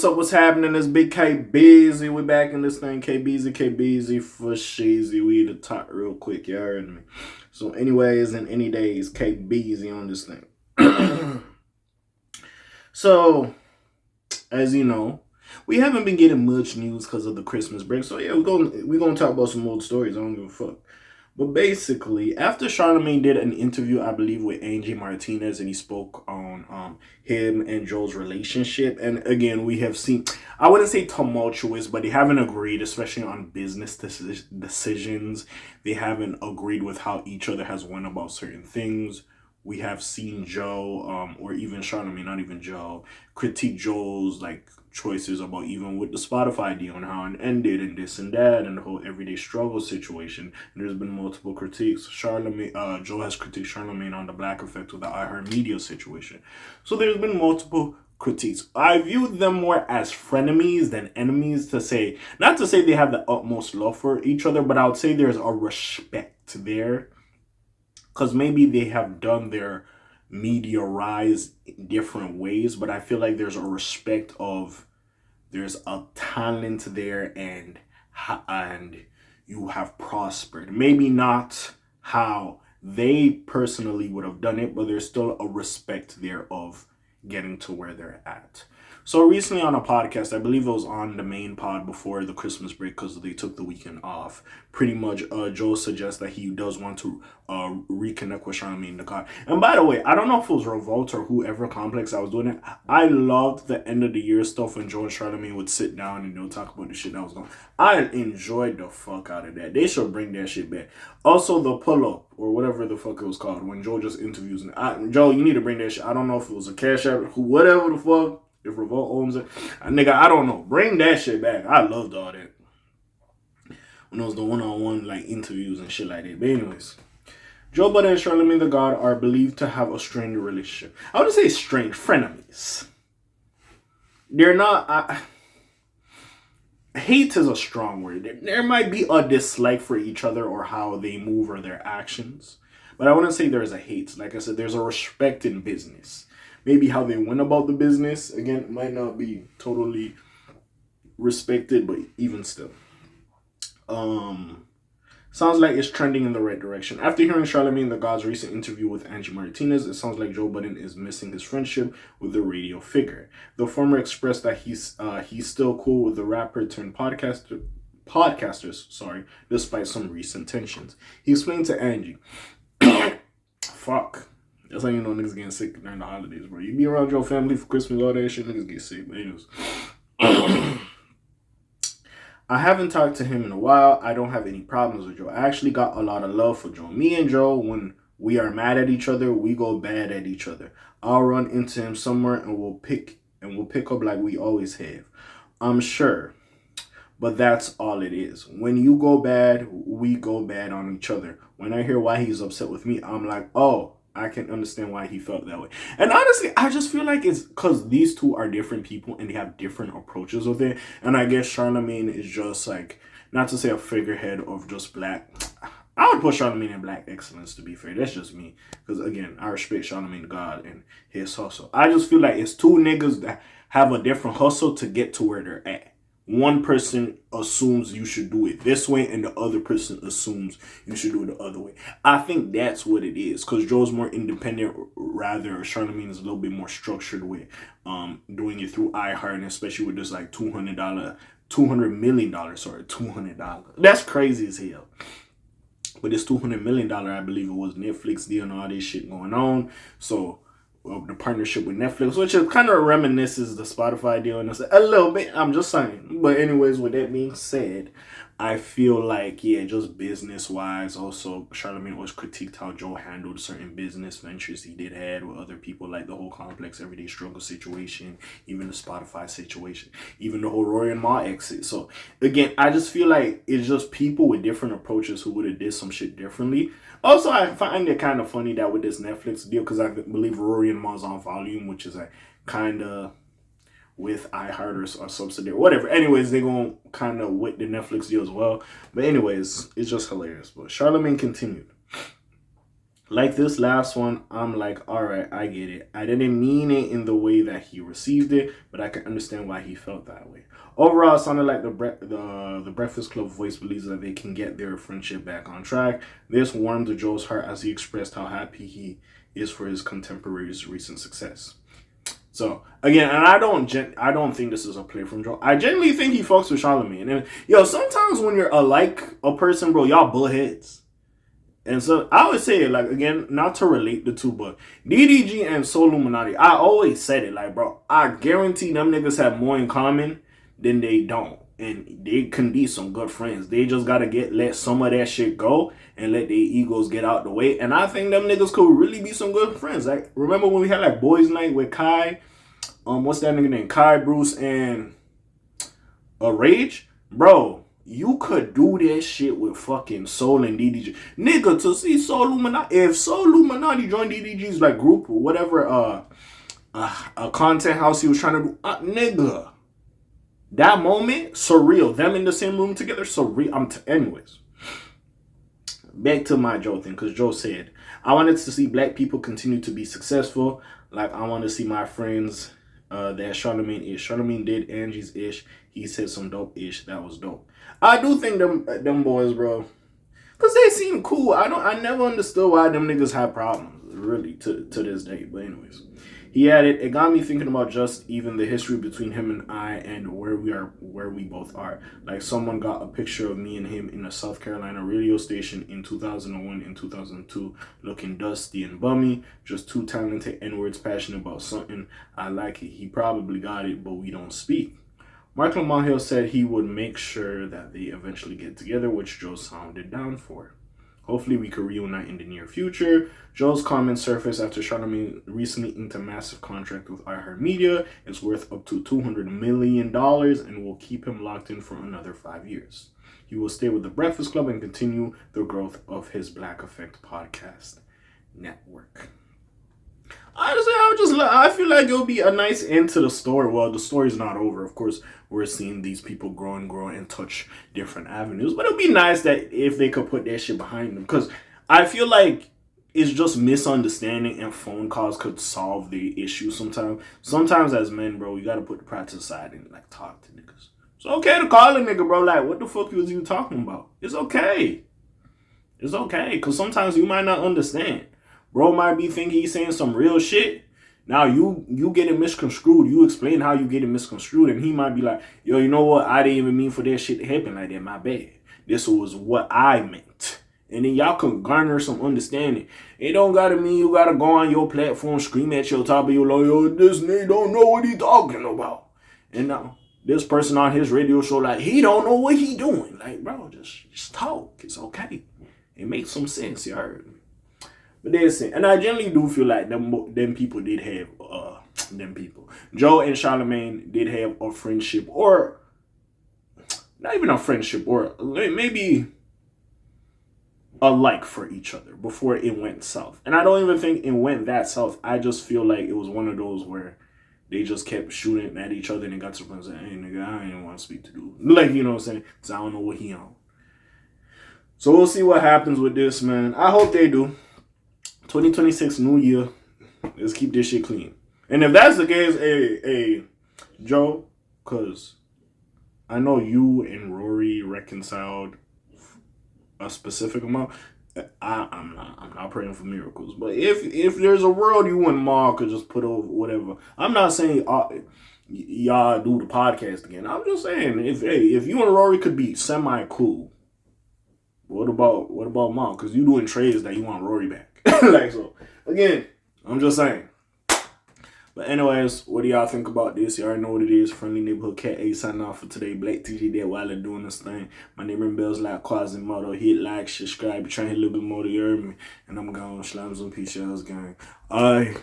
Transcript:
what's up? What's happening? It's Big K Busy. We back in this thing. K Busy for Sheezy. We to talk real quick. You heard me. So, anyways, in any days, K Busy on this thing. So, as you know, we haven't been getting much news because of the Christmas break. So yeah, we're gonna talk about some old stories. I don't give a fuck. But basically, after Charlamagne did an interview, I believe, with Angie Martinez, and he spoke on him and Joe's relationship. And again, we have seen, I wouldn't say tumultuous, but they haven't agreed, especially on business decisions. They haven't agreed with how each other has went about certain things. We have seen Joe, or even Charlamagne, not even Joe, critique Joe's like choices about even with the Spotify deal and how it ended and this and that and the whole everyday struggle situation. And there's been multiple critiques. Joe has critiqued Charlamagne on the Black Effect with the iHeartMedia situation. So there's been multiple critiques. I view them more as frenemies than enemies, not to say they have the utmost love for each other, but I would say there's a respect there. Because maybe they have done their media rise in different ways, but I feel like there's a respect of, there's a talent there, and you have prospered. Maybe not how they personally would have done it, but there's still a respect there of getting to where they're at. So recently on a podcast, I believe it was on the main pod before the Christmas break because they took the weekend off. Pretty much, Joe suggests that he does want to reconnect with Charlamagne the God. And by the way, I don't know if it was Revolt or whoever complex I was doing it. I loved the end of the year stuff when Joe and Charlamagne would sit down and they'll talk about the shit that was going on. I enjoyed the fuck out of that. They should bring that shit back. Also, the pull-up or whatever the fuck it was called when Joe just interviews. Joe, you need to bring that shit. I don't know if it was a Cash App, whatever the fuck. If Revolt owns it. Nigga, I don't know. Bring that shit back. I loved all that. When it was the one-on-one like interviews and shit like that. But anyways. Joe Budden and Charlamagne the God are believed to have a strained relationship. I wouldn't say strained. Frenemies. They're not... hate is a strong word. There might be a dislike for each other or how they move or their actions. But I wouldn't say there's a hate. Like I said, there's a respect in business. Maybe how they went about the business, again, might not be totally respected, but even still. Sounds like it's trending in the right direction. After hearing Charlamagne the God's recent interview with Angie Martinez, it sounds like Joe Budden is missing his friendship with the radio figure. The former expressed that he's still cool with the rapper turned podcasters, despite some recent tensions. He explained to Angie, fuck. That's how you know niggas getting sick during the holidays, bro. You be around your family for Christmas, all that shit, niggas get sick. But anyways. I haven't talked to him in a while. I don't have any problems with Joe. I actually got a lot of love for Joe. Me and Joe, when we are mad at each other, we go bad at each other. I'll run into him somewhere and we'll pick up like we always have. I'm sure. But that's all it is. When you go bad, we go bad on each other. When I hear why he's upset with me, I'm like, oh, I can understand why he felt that way. And honestly, I just feel like it's because these two are different people and they have different approaches with it. And I guess Charlamagne is just like, not to say a figurehead of just black. I would put Charlamagne in black excellence, to be fair. That's just me. Because again, I respect Charlamagne God and his hustle. I just feel like it's two niggas that have a different hustle to get to where they're at. One person assumes you should do it this way and the other person assumes you should do it the other way. I think that's what it is, because Joe's more independent, rather Charlamagne is a little bit more structured with doing it through iHeart, and especially with this like $200 million. That's crazy as hell. But this $200 million, I believe it was Netflix deal and all this shit going on. So the partnership with Netflix, which is kind of reminisces the Spotify deal, and it's a little bit, I'm just saying. But anyways, with that being said, I feel like, yeah, just business-wise, also, Charlamagne was critiqued how Joe handled certain business ventures he did had with other people, like the whole complex everyday struggle situation, even the Spotify situation, even the whole Rory and Ma exit. So, again, I just feel like it's just people with different approaches who would have did some shit differently. Also, I find it kind of funny that with this Netflix deal, because I believe Rory and Ma's on Volume, which is a kind of with iHeart or subsidiary, whatever. Anyways, they're going to kind of with the Netflix deal as well. But anyways, it's just hilarious. But Charlamagne continued. Like this last one, I'm like, all right, I get it. I didn't mean it in the way that he received it, but I can understand why he felt that way. Overall, it sounded like the Breakfast Club voice believes that they can get their friendship back on track. This warmed Joe's heart as he expressed how happy he is for his contemporary's recent success. So again, and I don't think this is a play from Joe. I genuinely think he fucks with Charlamagne. And yo, sometimes when you're a person, bro, y'all butt heads. And so I always say it, like, again, not to relate the two, but DDG and Soul Illuminati, I always said it, like, bro, I guarantee them niggas have more in common than they don't. And they can be some good friends. They just gotta let some of that shit go and let their egos get out the way. And I think them niggas could really be some good friends. Like, remember when we had like boys' night with Kai? What's that nigga name? Kai, Bruce, and Rage? Bro, you could do that shit with fucking Soul and DDG. Nigga, to see Soul Illuminati, if Soul Illuminati joined DDG's like group or whatever, a content house he was trying to do, nigga, that moment, surreal. Them in the same room together, surreal. Anyways, back to my Joe thing, because Joe said, I wanted to see black people continue to be successful. Like, I want to see my friends that Charlamagne ish. Charlamagne did Angie's ish. He said some dope ish. That was dope. I do think them boys, bro, because they seem cool. I never understood why them niggas have problems, really, to this day. But anyways, he added, it got me thinking about just even the history between him and I and where we both are. Like, someone got a picture of me and him in a South Carolina radio station in 2001 and 2002, looking dusty and bummy, just two talented N-words passionate about something. I like it. He probably got it, but we don't speak. Mark Lamont said he would make sure that they eventually get together, which Joe sounded down for. Hopefully we could reunite in the near future. Joe's comments surfaced after Charlamagne recently inked a massive contract with iHeartMedia. It's worth up to $200 million and will keep him locked in for another 5 years. He will stay with the Breakfast Club and continue the growth of his Black Effect podcast network. Honestly, I feel like it'll be a nice end to the story. Well, the story's not over. Of course, we're seeing these people grow and touch different avenues. But it'll be nice that if they could put that shit behind them. Because I feel like it's just misunderstanding and phone calls could solve the issue sometimes. Sometimes as men, bro, you got to put the pride to the side and, like, talk to niggas. It's okay to call a nigga, bro. Like, what the fuck was you talking about? It's okay. It's okay. Because sometimes you might not understand. Bro might be thinking he's saying some real shit. Now you get it misconstrued. You explain how you get it misconstrued. And he might be like, yo, you know what? I didn't even mean for that shit to happen like that. My bad. This was what I meant. And then y'all can garner some understanding. It don't gotta mean you gotta go on your platform, scream at your top of your like, yo, this nigga don't know what he talking about. And now this person on his radio show, like, he don't know what he doing. Like, bro, just talk. It's okay. It makes some sense, you heard me. But that's it. And I generally do feel like them people did have, Joe and Charlamagne did have a friendship, or not even a friendship, or maybe a like for each other before it went south. And I don't even think it went that south. I just feel like it was one of those where they just kept shooting at each other and it got to the point and said, hey, nigga, I ain't want to speak to dude. Like, you know what I'm saying? Because I don't know what he on. So we'll see what happens with this, man. I hope they do. 2026 new year. Let's keep this shit clean. And if that's the case, hey, Joe, because I know you and Rory reconciled a specific amount. I'm not praying for miracles, but if there's a world you and Ma could just put over whatever, I'm not saying y'all do the podcast again. I'm just saying if you and Rory could be semi cool, what about Ma? Because you doing trades that you want Rory back. Like, so again, I'm just saying. But anyways, what do y'all think about this? You already know what it is. Friendly Neighborhood Cat A signing off for today. Black TG dead while they're doing this thing. My name is Bells like Quasimodo. Hit like, subscribe, try to hit a little bit more to hear me. And I'm gone. Slams on peace, y'all's gang. Alright.